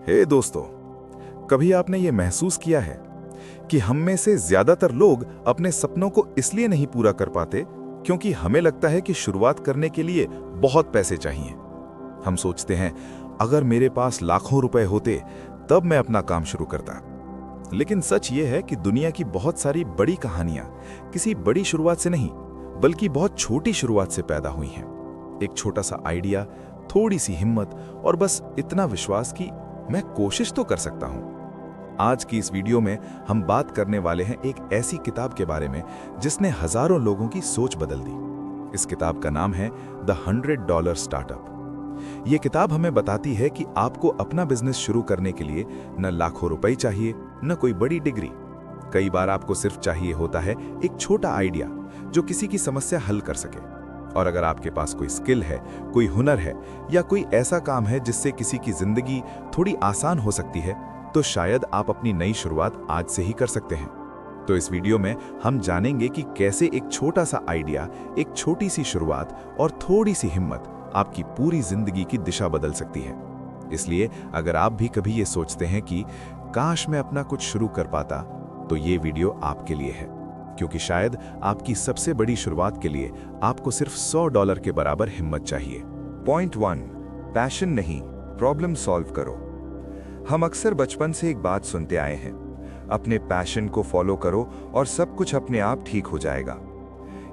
हे दोस्तों, कभी आपने ये महसूस किया है कि हम में से ज्यादातर लोग अपने सपनों को इसलिए नहीं पूरा कर पाते क्योंकि हमें लगता है कि शुरुआत करने के लिए बहुत पैसे चाहिए। हम सोचते हैं अगर मेरे पास लाखों रुपए होते तब मैं अपना काम शुरू करता। लेकिन सच ये है कि दुनिया की बहुत सारी बड़ी कहानियां किसी बड़ी शुरुआत से नहीं बल्कि बहुत छोटी शुरुआत से पैदा हुई हैं। एक छोटा सा आइडिया, थोड़ी सी हिम्मत और बस इतना विश्वास कि मैं कोशिश तो कर सकता हूं। आज की इस वीडियो में हम बात करने वाले हैं एक ऐसी किताब के बारे में जिसने हजारों लोगों की सोच बदल दी। इस किताब का नाम है द $100 स्टार्टअप। ये किताब हमें बताती है कि आपको अपना बिजनेस शुरू करने के लिए न लाखों रुपए चाहिए, न कोई बड़ी डिग्री। कई बार आपको सिर्फ चाहिए होता है एक छोटा आइडिया जो किसी की समस्या हल कर सके। और अगर आपके पास कोई स्किल है, कोई हुनर है या कोई ऐसा काम है जिससे किसी की जिंदगी थोड़ी आसान हो सकती है, तो शायद आप अपनी नई शुरुआत आज से ही कर सकते हैं। तो इस वीडियो में हम जानेंगे कि कैसे एक छोटा सा आइडिया, एक छोटी सी शुरुआत और थोड़ी सी हिम्मत आपकी पूरी जिंदगी की दिशा बदल सकती है। इसलिए अगर आप भी कभी ये सोचते हैं कि काश मैं अपना कुछ शुरू कर पाता, तो ये वीडियो आपके लिए है, क्योंकि शायद आपकी सबसे बड़ी शुरुआत के लिए आपको सिर्फ $100 के बराबर हिम्मत चाहिए। पॉइंट 1, पैशन नहीं, प्रॉब्लम सॉल्व करो। हम अक्सर बचपन से एक बात सुनते आए हैं, अपने पैशन को फॉलो करो और सब कुछ अपने आप ठीक हो जाएगा।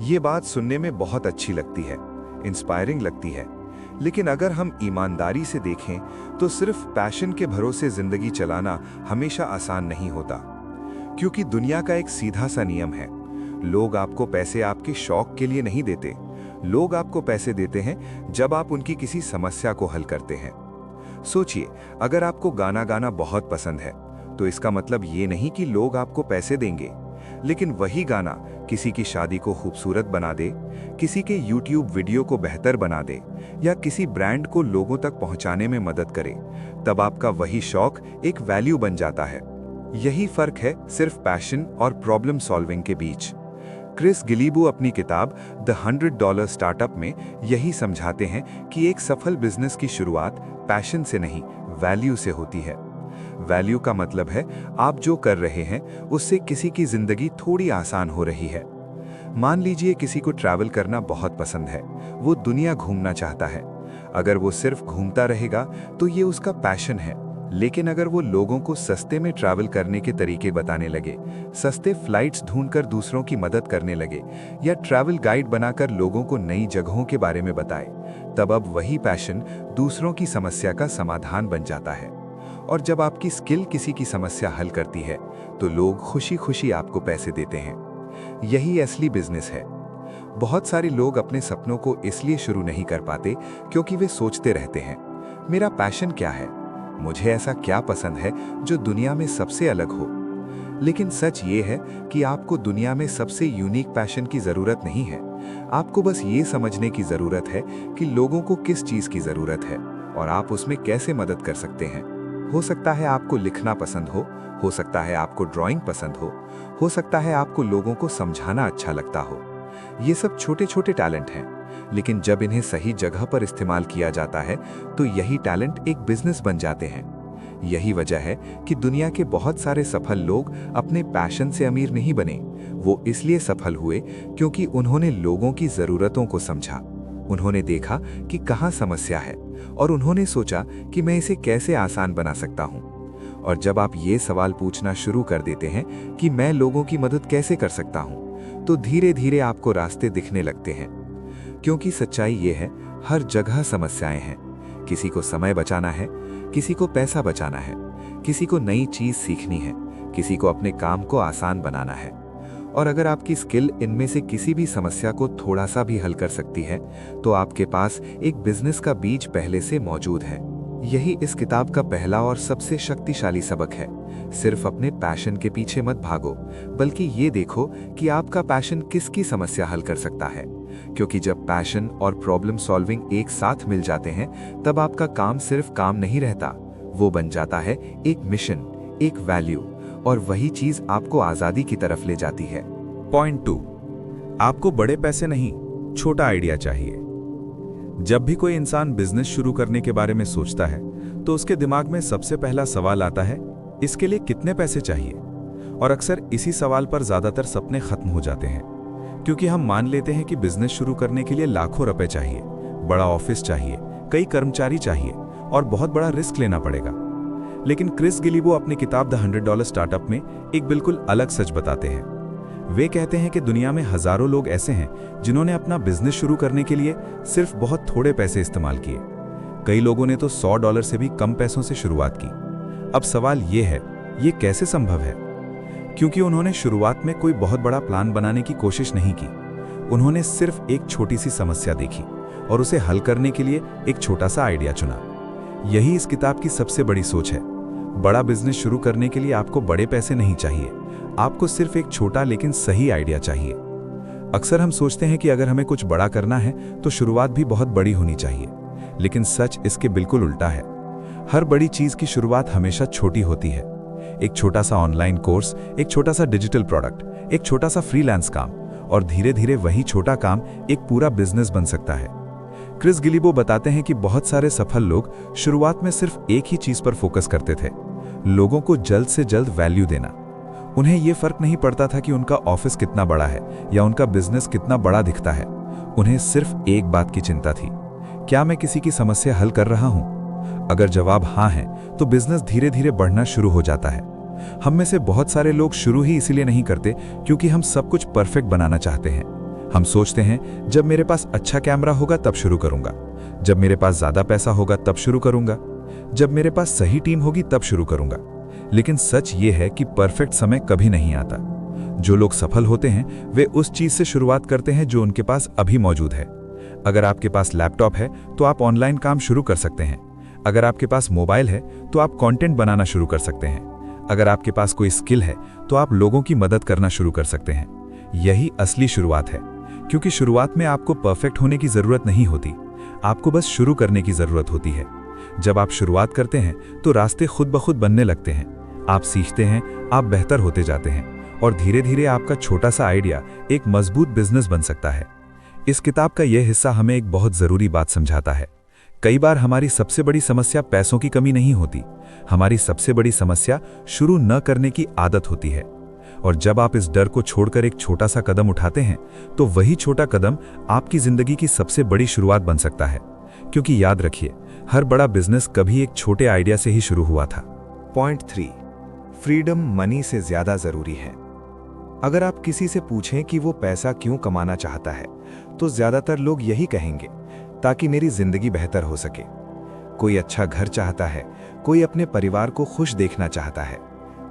ये बात सुनने में बहुत अच्छी लगती है, इंस्पायरिंग लगती है, लेकिन अगर हम ईमानदारी से देखें तो सिर्फ पैशन के भरोसे जिंदगी चलाना हमेशा आसान नहीं होता। क्योंकि दुनिया का एक सीधा सा नियम है, लोग आपको पैसे आपके शौक के लिए नहीं देते, लोग आपको पैसे देते हैं जब आप उनकी किसी समस्या को हल करते हैं। सोचिए, अगर आपको गाना गाना बहुत पसंद है तो इसका मतलब ये नहीं कि लोग आपको पैसे देंगे, लेकिन वही गाना किसी की शादी को खूबसूरत बना दे, किसी के YouTube वीडियो को बेहतर बना दे या किसी ब्रांड को लोगों तक पहुंचाने में मदद करे, तब आपका वही शौक एक वैल्यू बन जाता है। यही फर्क है सिर्फ पैशन और प्रॉब्लम सॉल्विंग के बीच। क्रिस गिलीबू अपनी किताब द $100 स्टार्टअप में यही समझाते हैं कि एक सफल बिजनेस की शुरुआत पैशन से नहीं, वैल्यू से होती है। वैल्यू का मतलब है आप जो कर रहे हैं उससे किसी की जिंदगी थोड़ी आसान हो रही है। मान लीजिए किसी को ट्रैवल करना बहुत पसंद है, वो दुनिया घूमना चाहता है। अगर वो सिर्फ घूमता रहेगा तो ये उसका पैशन है, लेकिन अगर वो लोगों को सस्ते में ट्रैवल करने के तरीके बताने लगे, सस्ते फ्लाइट्स ढूंढकर दूसरों की मदद करने लगे या ट्रैवल गाइड बनाकर लोगों को नई जगहों के बारे में बताए, तब अब वही पैशन दूसरों की समस्या का समाधान बन जाता है। और जब आपकी स्किल किसी की समस्या हल करती है तो लोग खुशी खुशी आपको पैसे देते हैं। यही असली बिजनेस है। बहुत सारे लोग अपने सपनों को इसलिए शुरू नहीं कर पाते क्योंकि वे सोचते रहते हैं, मेरा पैशन क्या है, मुझे ऐसा क्या पसंद है जो दुनिया में सबसे अलग हो। लेकिन सच ये है कि आपको दुनिया में सबसे यूनिक पैशन की जरूरत नहीं है। आपको बस ये समझने की जरूरत है कि लोगों को किस चीज की जरूरत है और आप उसमें कैसे मदद कर सकते हैं। हो सकता है आपको लिखना पसंद हो सकता है आपको ड्राइंग पसंद हो सकता है आपको लोगों को समझाना अच्छा लगता हो। ये सब छोटे छोटे टैलेंट हैं, लेकिन जब इन्हें सही जगह पर इस्तेमाल किया जाता है तो यही टैलेंट एक बिजनेस बन जाते हैं। यही वजह है कि दुनिया के बहुत सारे सफल लोग अपने पैशन से अमीर नहीं बने। वो इसलिए सफल हुए क्योंकि उन्होंने लोगों की जरूरतों को समझा। उन्होंने देखा कि कहाँ समस्या है और उन्होंने सोचा कि मैं इसे कैसे आसान बना सकता हूँ। और जब आप ये सवाल पूछना शुरू कर देते हैं कि मैं लोगों की मदद कैसे कर सकता हूँ, तो धीरे धीरे आपको रास्ते दिखने लगते हैं। क्योंकि सच्चाई ये है, हर जगह समस्याएं हैं। किसी को समय बचाना है, किसी को पैसा बचाना है, किसी को नई चीज सीखनी है, किसी को अपने काम को आसान बनाना है। और अगर आपकी स्किल इनमें से किसी भी समस्या को थोड़ा सा भी हल कर सकती है, तो आपके पास एक बिजनेस का बीज पहले से मौजूद है। यही इस किताब का पहला और सबसे शक्तिशाली सबक है। सिर्फ अपने पैशन के पीछे मत भागो, बल्कि ये देखो कि आपका पैशन किसकी समस्या हल कर सकता है। क्योंकि जब पैशन और प्रॉब्लम सॉल्विंग एक साथ मिल जाते हैं, तब आपका काम सिर्फ काम नहीं रहता, वो बन जाता है एक मिशन, एक वैल्यू, और वही चीज आपको आजादी की तरफ ले जाती है। पॉइंट 2, आपको बड़े पैसे नहीं, छोटा आइडिया चाहिए। जब भी कोई इंसान बिजनेस शुरू करने के बारे में सोचता है तो उसके दिमाग में सबसे पहला सवाल आता है, इसके लिए कितने पैसे चाहिए। और अक्सर इसी सवाल पर ज़्यादातर सपने खत्म हो जाते हैं, क्योंकि हम मान लेते हैं कि बिजनेस शुरू करने के लिए लाखों रुपए चाहिए, बड़ा ऑफिस चाहिए, कई कर्मचारी चाहिए और बहुत बड़ा रिस्क लेना पड़ेगा। लेकिन क्रिस गिलिबो अपनी किताब द $100 स्टार्टअप में एक बिल्कुल अलग सच बताते हैं। वे कहते हैं कि दुनिया में हजारों लोग ऐसे हैं जिन्होंने अपना बिजनेस शुरू करने के लिए सिर्फ बहुत थोड़े पैसे इस्तेमाल किए। कई लोगों ने तो $100 से भी कम पैसों से शुरुआत की। अब सवाल ये है, ये कैसे संभव है? क्योंकि उन्होंने शुरुआत में कोई बहुत बड़ा प्लान बनाने की कोशिश नहीं की। उन्होंने सिर्फ एक छोटी सी समस्या देखी और उसे हल करने के लिए एक छोटा सा आइडिया चुना। यही इस किताब की सबसे बड़ी सोच है। बड़ा बिजनेस शुरू करने के लिए आपको बड़े पैसे नहीं चाहिए, आपको सिर्फ एक छोटा लेकिन सही आइडिया चाहिए। अक्सर हम सोचते हैं कि अगर हमें कुछ बड़ा करना है तो शुरुआत भी बहुत बड़ी होनी चाहिए, लेकिन सच इसके बिल्कुल उल्टा है। हर बड़ी चीज की शुरुआत हमेशा छोटी होती है। एक छोटा सा ऑनलाइन कोर्स, एक छोटा सा डिजिटल प्रोडक्ट, एक छोटा सा फ्रीलांस काम, और धीरे धीरे वही छोटा काम एक पूरा बिजनेस बन सकता है। क्रिस गिलिबो बताते हैं कि बहुत सारे सफल लोग शुरुआत में सिर्फ एक ही चीज पर फोकस करते थे, लोगों को जल्द से जल्द वैल्यू देना। उन्हें यह फर्क नहीं पड़ता था कि उनका ऑफिस कितना बड़ा है या उनका बिजनेस कितना बड़ा दिखता है। उन्हें सिर्फ एक बात की चिंता थी, क्या मैं किसी की समस्या हल कर रहा हूं? अगर जवाब हाँ है तो बिजनेस धीरे धीरे बढ़ना शुरू हो जाता है। हम में से बहुत सारे लोग शुरू ही इसीलिए नहीं करते क्योंकि हम सब कुछ परफेक्ट बनाना चाहते हैं। हम सोचते हैं जब मेरे पास अच्छा कैमरा होगा तब शुरू करूंगा, जब मेरे पास ज्यादा पैसा होगा तब शुरू करूंगा, जब मेरे पास सही टीम होगी तब शुरू करूंगा। लेकिन सच ये है कि परफेक्ट समय कभी नहीं आता। जो लोग सफल होते हैं वे उस चीज से शुरुआत करते हैं जो उनके पास अभी मौजूद है। अगर आपके पास लैपटॉप है तो आप ऑनलाइन काम शुरू कर सकते हैं। अगर आपके पास मोबाइल है तो आप कंटेंट बनाना शुरू कर सकते हैं। अगर आपके पास कोई स्किल है तो आप लोगों की मदद करना शुरू कर सकते हैं। यही असली शुरुआत है, क्योंकि शुरुआत में आपको परफेक्ट होने की जरूरत नहीं होती, आपको बस शुरू करने की जरूरत होती है। जब आप शुरुआत करते हैं तो रास्ते खुद ब खुद बनने लगते हैं। आप सीखते हैं, आप बेहतर होते जाते हैं और धीरे धीरे आपका छोटा सा आइडिया एक मजबूत बिजनेस बन सकता है। इस किताब का यह हिस्सा हमें एक बहुत जरूरी बात समझाता है। कई बार हमारी सबसे बड़ी समस्या पैसों की कमी नहीं होती, हमारी सबसे बड़ी समस्या शुरू न करने की आदत होती है। और जब आप इस डर को छोड़कर एक छोटा सा कदम उठाते हैं तो वही छोटा कदम आपकी जिंदगी की सबसे बड़ी शुरुआत बन सकता है। क्योंकि याद रखिए, हर बड़ा बिजनेस कभी एक छोटे आइडिया से ही शुरू हुआ था। पॉइंट 3, फ्रीडम मनी से ज्यादा जरूरी है। अगर आप किसी से पूछें कि वो पैसा क्यों कमाना चाहता है तो ज्यादातर लोग यही कहेंगे, ताकि मेरी जिंदगी बेहतर हो सके। कोई अच्छा घर चाहता है, कोई अपने परिवार को खुश देखना चाहता है,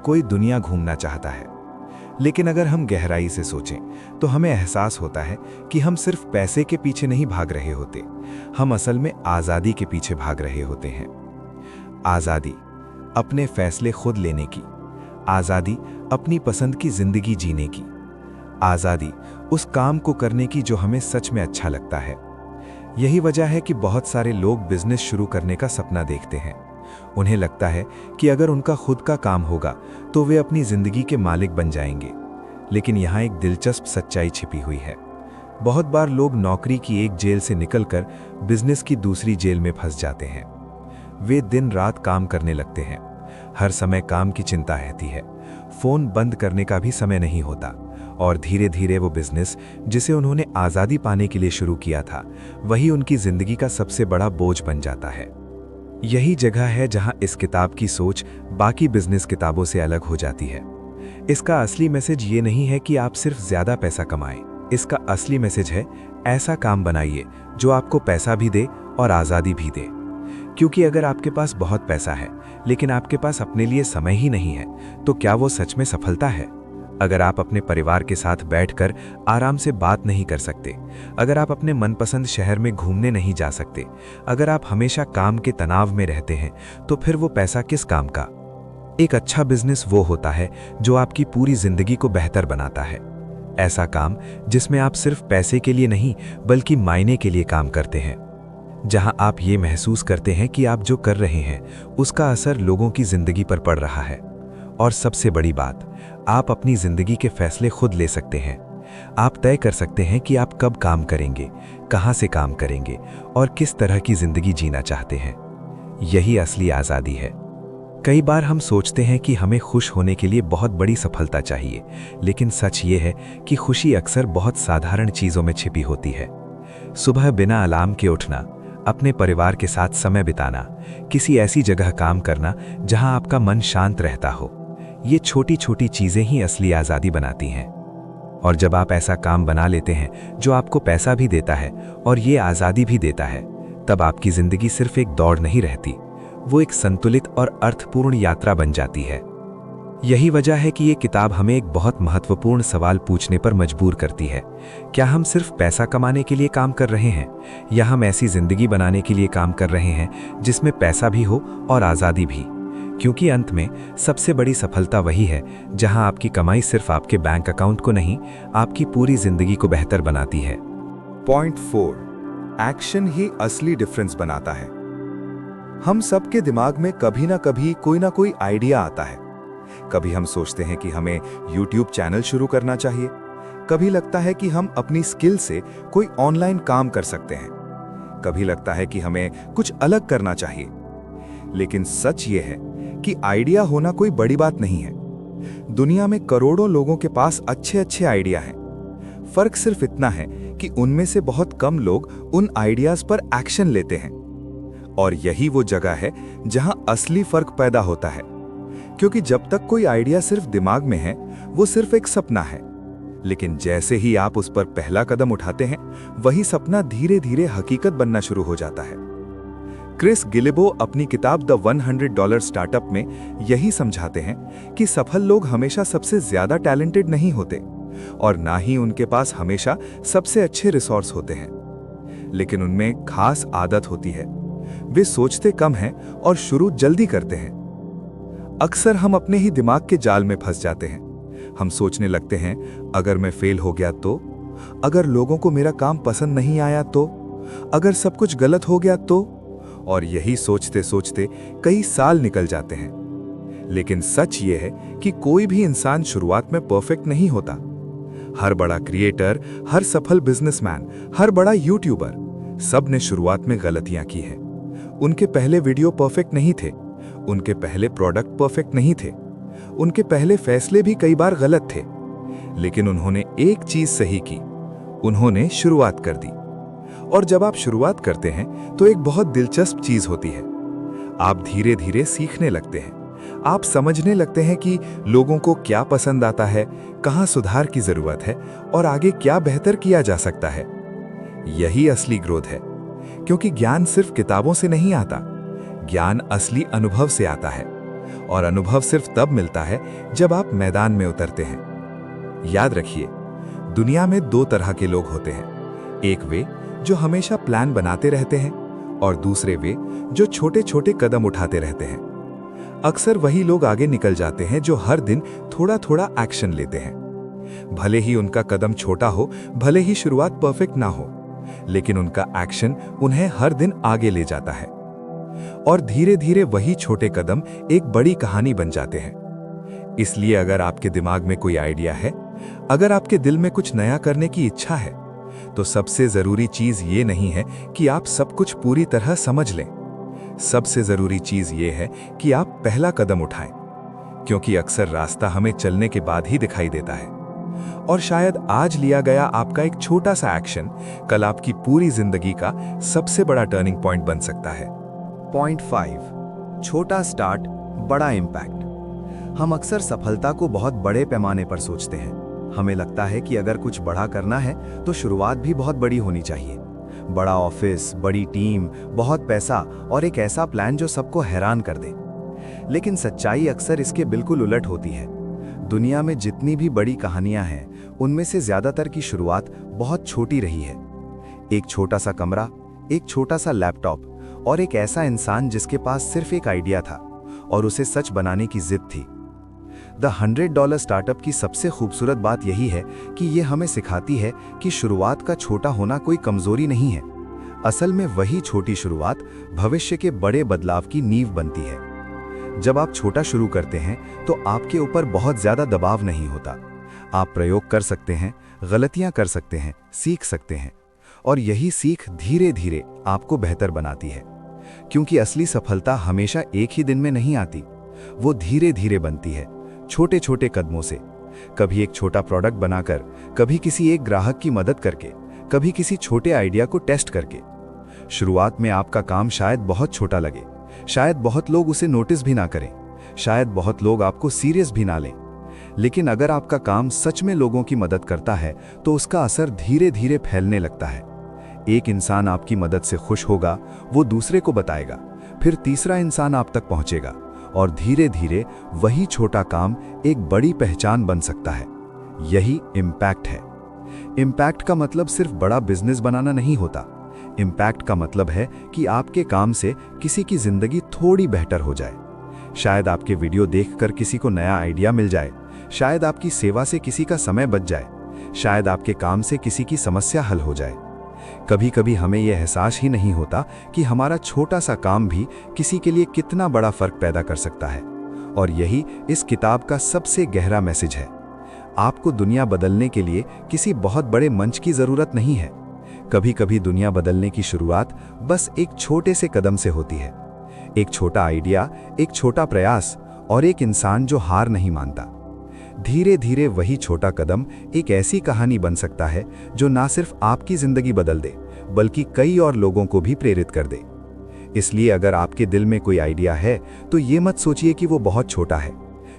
कोई दुनिया घूमना चाहता है। लेकिन अगर हम गहराई से सोचें तो हमें एहसास होता है कि हम सिर्फ पैसे के पीछे नहीं भाग रहे होते, हम असल में आज़ादी के पीछे भाग रहे होते हैं। आज़ादी, अपने फैसले खुद लेने की, आज़ादी अपनी पसंद की जिंदगी जीने की, आज़ादी उस काम को करने की जो हमें सच में अच्छा लगता है। यही वजह है कि बहुत सारे लोग बिजनेस शुरू करने का सपना देखते हैं। उन्हें लगता है कि अगर उनका खुद का काम होगा तो वे अपनी जिंदगी के मालिक बन जाएंगे। लेकिन यहाँ एक दिलचस्प सच्चाई छिपी हुई है। बहुत बार लोग नौकरी की एक जेल से निकलकर बिजनेस की दूसरी जेल में फंस जाते हैं। वे दिन रात काम करने लगते हैं, हर समय काम की चिंता रहती है, फोन बंद करने का भी समय नहीं होता, और धीरे धीरे वो बिजनेस जिसे उन्होंने आज़ादी पाने के लिए शुरू किया था वही उनकी जिंदगी का सबसे बड़ा बोझ बन जाता है। यही जगह है जहां इस किताब की सोच बाकी बिजनेस किताबों से अलग हो जाती है। इसका असली मैसेज ये नहीं है कि आप सिर्फ ज्यादा पैसा कमाएं, इसका असली मैसेज है ऐसा काम बनाइए जो आपको पैसा भी दे और आज़ादी भी दे। क्योंकि अगर आपके पास बहुत पैसा है लेकिन आपके पास अपने लिए समय ही नहीं है तो क्या वो सच में सफलता है? अगर आप अपने परिवार के साथ बैठकर आराम से बात नहीं कर सकते, अगर आप अपने मनपसंद शहर में घूमने नहीं जा सकते, अगर आप हमेशा काम के तनाव में रहते हैं, तो फिर वो पैसा किस काम का? एक अच्छा बिजनेस वो होता है जो आपकी पूरी जिंदगी को बेहतर बनाता है। ऐसा काम जिसमें आप सिर्फ पैसे के लिए नहीं बल्कि मायने के लिए काम करते हैं, जहां आप ये महसूस करते हैं कि आप जो कर रहे हैं उसका असर लोगों की जिंदगी पर पड़ रहा है। और सबसे बड़ी बात, आप अपनी जिंदगी के फैसले खुद ले सकते हैं। आप तय कर सकते हैं कि आप कब काम करेंगे, कहां से काम करेंगे और किस तरह की जिंदगी जीना चाहते हैं। यही असली आज़ादी है। कई बार हम सोचते हैं कि हमें खुश होने के लिए बहुत बड़ी सफलता चाहिए, लेकिन सच ये है कि खुशी अक्सर बहुत साधारण चीज़ों में छिपी होती है। सुबह बिना अलार्म के उठना, अपने परिवार के साथ समय बिताना, किसी ऐसी जगह काम करना जहां आपका मन शांत रहता हो, ये छोटी छोटी चीज़ें ही असली आज़ादी बनाती हैं। और जब आप ऐसा काम बना लेते हैं जो आपको पैसा भी देता है और ये आज़ादी भी देता है, तब आपकी ज़िंदगी सिर्फ एक दौड़ नहीं रहती, वो एक संतुलित और अर्थपूर्ण यात्रा बन जाती है। यही वजह है कि ये किताब हमें एक बहुत महत्वपूर्ण सवाल पूछने पर मजबूर करती है। क्या हम सिर्फ पैसा कमाने के लिए काम कर रहे हैं, या हम ऐसी ज़िंदगी बनाने के लिए काम कर रहे हैं जिसमें पैसा भी हो और आज़ादी भी? क्योंकि अंत में सबसे बड़ी सफलता वही है जहां आपकी कमाई सिर्फ आपके बैंक अकाउंट को नहीं, आपकी पूरी ज़िंदगी को बेहतर बनाती है। पॉइंट 4, एक्शन ही असली डिफरेंस बनाता है। हम सबके दिमाग में कभी ना कोई आइडिया आता है। कभी हम सोचते हैं कि हमें YouTube चैनल शुरू करना चाहिए, कभी लगता है कि हम अपनी स्किल से कोई ऑनलाइन काम कर सकते हैं, कभी लगता है कि हमें कुछ अलग करना चाहिए। लेकिन सच ये है कि आइडिया होना कोई बड़ी बात नहीं है। दुनिया में करोड़ों लोगों के पास अच्छे आइडिया हैं। फर्क सिर्फ इतना है कि उनमें से बहुत कम लोग उन आइडियाज पर एक्शन लेते हैं। और यही वो जगह है जहां असली फर्क पैदा होता है। क्योंकि जब तक कोई आइडिया सिर्फ दिमाग में है, वो सिर्फ एक सपना है। लेकिन जैसे ही आप उस पर पहला कदम उठाते हैं, वही सपना धीरे धीरे हकीकत बनना शुरू हो जाता है। क्रिस गिलिबो अपनी किताब द $100 स्टार्टअप में यही समझाते हैं कि सफल लोग हमेशा सबसे ज्यादा टैलेंटेड नहीं होते, और ना ही उनके पास हमेशा सबसे अच्छे रिसोर्स होते हैं। लेकिन उनमें खास आदत होती है, वे सोचते कम हैं और शुरू जल्दी करते हैं। अक्सर हम अपने ही दिमाग के जाल में फंस जाते हैं। हम सोचने लगते हैं, अगर मैं फेल हो गया तो, अगर लोगों को मेरा काम पसंद नहीं आया तो, अगर सब कुछ गलत हो गया तो, और यही सोचते सोचते कई साल निकल जाते हैं। लेकिन सच ये है कि कोई भी इंसान शुरुआत में परफेक्ट नहीं होता। हर बड़ा क्रिएटर, हर सफल बिजनेसमैन, हर बड़ा यूट्यूबर, सब ने शुरुआत में गलतियां की हैं। उनके पहले वीडियो परफेक्ट नहीं थे, उनके पहले प्रोडक्ट परफेक्ट नहीं थे, उनके पहले फैसले भी कई बार गलत थे। लेकिन उन्होंने एक चीज सही की, उन्होंने शुरुआत कर दी। और जब आप शुरुआत करते हैं तो एक बहुत दिलचस्प चीज होती है। आप धीरे धीरे सीखने लगते हैं। आप समझने लगते हैं कि लोगों को क्या पसंद आता है, कहां सुधार की जरूरत है और आगे क्या बेहतर किया जा सकता है। यही असली ग्रोथ है। क्योंकि ज्ञान सिर्फ किताबों से नहीं आता, ज्ञान असली अनुभव से आता है। और अनुभव सिर्फ तब मिलता है जब आप मैदान में उतरते हैं। याद रखिए, दुनिया में दो तरह के लोग होते हैं। एक वे जो हमेशा प्लान बनाते रहते हैं, और दूसरे वे जो छोटे छोटे कदम उठाते रहते हैं। अक्सर वही लोग आगे निकल जाते हैं जो हर दिन थोड़ा थोड़ा एक्शन लेते हैं। भले ही उनका कदम छोटा हो, भले ही शुरुआत परफेक्ट ना हो, लेकिन उनका एक्शन उन्हें हर दिन आगे ले जाता है। और धीरे धीरे वही छोटे कदम एक बड़ी कहानी बन जाते हैं। इसलिए अगर आपके दिमाग में कोई आइडिया है, अगर आपके दिल में कुछ नया करने की इच्छा है, तो सबसे जरूरी चीज ये नहीं है कि आप सब कुछ पूरी तरह समझ लें। सबसे जरूरी चीज ये है कि आप पहला कदम उठाएं। क्योंकि अक्सर रास्ता हमें चलने के बाद ही दिखाई देता है। और शायद आज लिया गया आपका एक छोटा सा एक्शन कल आपकी पूरी जिंदगी का सबसे बड़ा टर्निंग पॉइंट बन सकता है। पॉइंट 5, छोटा स्टार्ट, बड़ा इम्पैक्ट। हम अक्सर सफलता को बहुत बड़े पैमाने पर सोचते हैं। हमें लगता है कि अगर कुछ बड़ा करना है तो शुरुआत भी बहुत बड़ी होनी चाहिए। बड़ा ऑफिस, बड़ी टीम, बहुत पैसा और एक ऐसा प्लान जो सबको हैरान कर दे। लेकिन सच्चाई अक्सर इसके बिल्कुल उलट होती है। दुनिया में जितनी भी बड़ी कहानियां हैं, उनमें से ज्यादातर की शुरुआत बहुत छोटी रही है। एक छोटा सा कमरा, एक छोटा सा लैपटॉप और एक ऐसा इंसान जिसके पास सिर्फ एक आइडिया था और उसे सच बनाने की जिद थी। द $100 स्टार्टअप की सबसे खूबसूरत बात यही है कि ये हमें सिखाती है कि शुरुआत का छोटा होना कोई कमजोरी नहीं है। असल में वही छोटी शुरुआत भविष्य के बड़े बदलाव की नींव बनती है। जब आप छोटा शुरू करते हैं तो आपके ऊपर बहुत ज्यादा दबाव नहीं होता। आप प्रयोग कर सकते हैं, गलतियां कर सकते हैं, सीख सकते हैं, और यही सीख धीरे धीरे आपको बेहतर बनाती है। क्योंकि असली सफलता हमेशा एक ही दिन में नहीं आती, वो धीरे धीरे बनती है, छोटे छोटे कदमों से। कभी एक छोटा प्रोडक्ट बनाकर, कभी किसी एक ग्राहक की मदद करके, कभी किसी छोटे आइडिया को टेस्ट करके। शुरुआत में आपका काम शायद बहुत छोटा लगे, शायद बहुत लोग उसे नोटिस भी ना करें, शायद बहुत लोग आपको सीरियस भी ना लें, लेकिन अगर आपका काम सच में लोगों की मदद करता है तो उसका असर धीरे धीरे फैलने लगता है। एक इंसान आपकी मदद से खुश होगा, वो दूसरे को बताएगा, फिर तीसरा इंसान आप तक पहुंचेगा और धीरे धीरे वही छोटा काम एक बड़ी पहचान बन सकता है। यही इम्पैक्ट है। इम्पैक्ट का मतलब सिर्फ बड़ा बिजनेस बनाना नहीं होता। इम्पैक्ट का मतलब है कि आपके काम से किसी की जिंदगी थोड़ी बेहतर हो जाए। शायद आपके वीडियो देखकर किसी को नया आइडिया मिल जाए, शायद आपकी सेवा से किसी का समय बच जाए, शायद आपके काम से किसी की समस्या हल हो जाए। कभी कभी हमें यह एहसास ही नहीं होता कि हमारा छोटा सा काम भी किसी के लिए कितना बड़ा फर्क पैदा कर सकता है। और यही इस किताब का सबसे गहरा मैसेज है। आपको दुनिया बदलने के लिए किसी बहुत बड़े मंच की जरूरत नहीं है। कभी कभी दुनिया बदलने की शुरुआत बस एक छोटे से कदम से होती है। एक छोटा आइडिया, एक छोटा प्रयास और एक इंसान जो हार नहीं मानता। धीरे धीरे वही छोटा कदम एक ऐसी कहानी बन सकता है जो ना सिर्फ आपकी जिंदगी बदल दे, बल्कि कई और लोगों को भी प्रेरित कर दे। इसलिए अगर आपके दिल में कोई आइडिया है तो ये मत सोचिए कि वो बहुत छोटा है,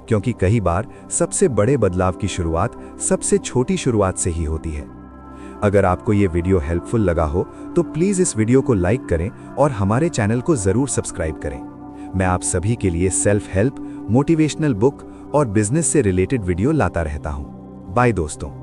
क्योंकि कई बार सबसे बड़े बदलाव की शुरुआत सबसे छोटी शुरुआत से ही होती है। अगर आपको ये वीडियो हेल्पफुल लगा हो तो प्लीज़ इस वीडियो को लाइक करें और हमारे चैनल को ज़रूर सब्सक्राइब करें। मैं आप सभी के लिए सेल्फ हेल्प, मोटिवेशनल बुक और बिजनेस से रिलेटेड वीडियो लाता रहता हूँ। बाय दोस्तों।